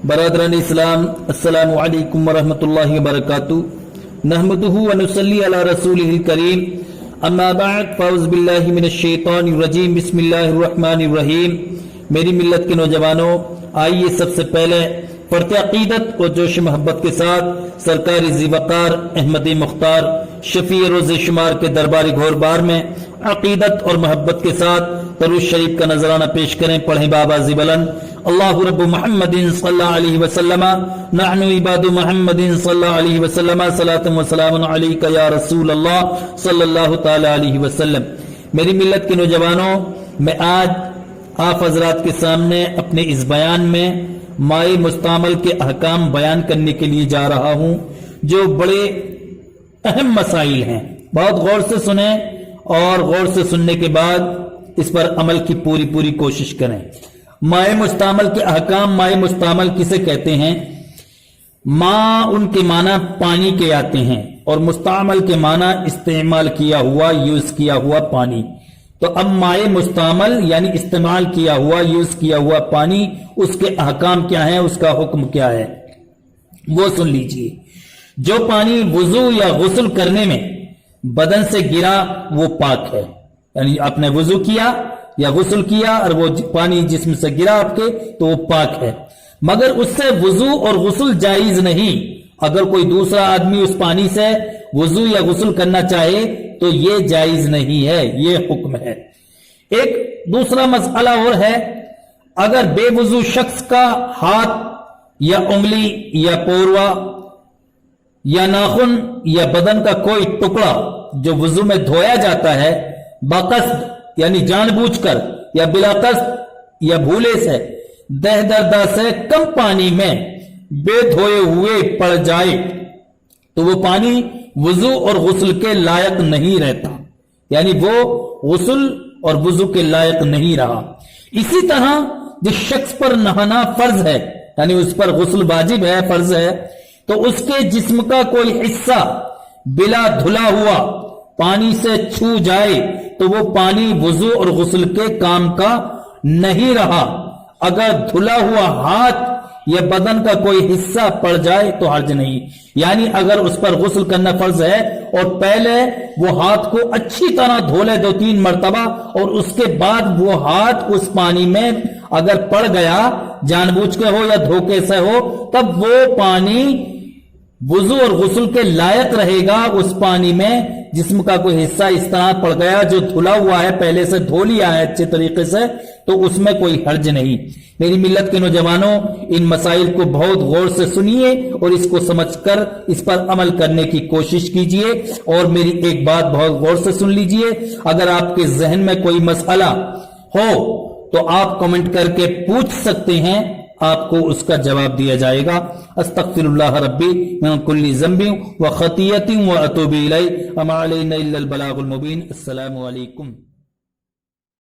برادران اسلام السلام علیکم ورحمۃ اللہ وبرکاتہ نحمدہ ونصلی علی رسولہ الکریم اما بعد فاعوذ باللہ من الشیطان الرجیم بسم اللہ الرحمن الرحیم۔ میری ملت کے نوجوانوں، آئیے سب سے پہلے پرت عقیدت اور جوش محبت کے ساتھ سرکار ذی وقار احمد مختار شفیع روز شمار کے دربار گھور بار میں عقیدت اور محبت کے ساتھ درود شریف کا نذرانہ پیش کریں۔ پڑھیں بابا زی بلند اللہ رب محمد صلی اللہ علیہ وسلم نحن عباد محمد صلی اللہ علیہ وسلم صلاۃ و سلام علیک یا رسول اللہ صلی اللہ تعالی علیہ وسلم۔ میری ملت کے نوجوانوں، میں آج آپ حضرات کے سامنے اپنے اس بیان میں مائع مستعمل کے احکام بیان کرنے کے لیے جا رہا ہوں، جو بڑے اہم مسائل ہیں۔ بہت غور سے سنیں اور غور سے سننے کے بعد اس پر عمل کی پوری کوشش کریں۔ مائع مستعمل کے احکام۔ مائع مستعمل کسے کہتے ہیں؟ ماء ان کے معنی پانی کے آتے ہیں اور مستعمل کے معنی استعمال کیا ہوا، یوز کیا ہوا پانی۔ تو اب مائع مستعمل یعنی استعمال کیا ہوا، یوز کیا ہوا پانی، اس کے احکام کیا ہیں، اس کا حکم کیا ہے، وہ سن لیجئے۔ جو پانی وضو یا غسل کرنے میں بدن سے گرا وہ پاک ہے، یعنی آپ نے وضو کیا یا غسل کیا اور وہ پانی جسم سے گرا آپ کے تو وہ پاک ہے، مگر اس سے وضو اور غسل جائز نہیں۔ اگر کوئی دوسرا آدمی اس پانی سے وضو یا غسل کرنا چاہے تو یہ جائز نہیں ہے، یہ حکم ہے۔ ایک دوسرا مسئلہ اور ہے، اگر بے وضو شخص کا ہاتھ یا انگلی یا پوروا یا ناخن یا بدن کا کوئی ٹکڑا جو وضو میں دھویا جاتا ہے باقصد یعنی جان بوجھ کر یا بلا قصد یا بھولے سے دہدردہ سے کم پانی میں بے دھوئے ہوئے پڑ جائے تو وہ پانی وضو اور غسل کے لائق نہیں رہتا، یعنی وہ غسل اور وضو کے لائق نہیں رہا۔ اسی طرح جس شخص پر نہانا فرض ہے، یعنی اس پر غسل واجب ہے، فرض ہے، تو اس کے جسم کا کوئی حصہ بلا دھلا ہوا پانی سے چھو جائے تو وہ پانی وضو اور غسل کے کام کا نہیں رہا۔ اگر دھلا ہوا ہاتھ یا بدن کا کوئی حصہ پڑ جائے تو حرج نہیں، یعنی اگر اس پر غسل کرنا فرض ہے اور پہلے وہ ہاتھ کو اچھی طرح دھو لے 2-3 مرتبہ اور اس کے بعد وہ ہاتھ اس پانی میں اگر پڑ گیا، جان بوجھ کے ہو یا دھوکے سے ہو، تب وہ پانی وضو اور غسل کے لائق رہے گا۔ اس پانی میں جسم کا کوئی حصہ اس طرح پڑ گیا جو دھلا ہوا ہے، پہلے سے دھو لیا ہے اچھے طریقے سے، تو اس میں کوئی حرج نہیں۔ میری ملت کے نوجوانوں، ان مسائل کو بہت غور سے سنیے اور اس کو سمجھ کر اس پر عمل کرنے کی کوشش کیجئے۔ اور میری ایک بات بہت غور سے سن لیجئے، اگر آپ کے ذہن میں کوئی مسئلہ ہو تو آپ کمنٹ کر کے پوچھ سکتے ہیں، آپ کو اس کا جواب دیا جائے گا۔ استغفر اللہ ربی من کل ذنب و خطیئۃ و اتوب الیہ وما علینا الا البلاغ المبین۔ السلام علیکم۔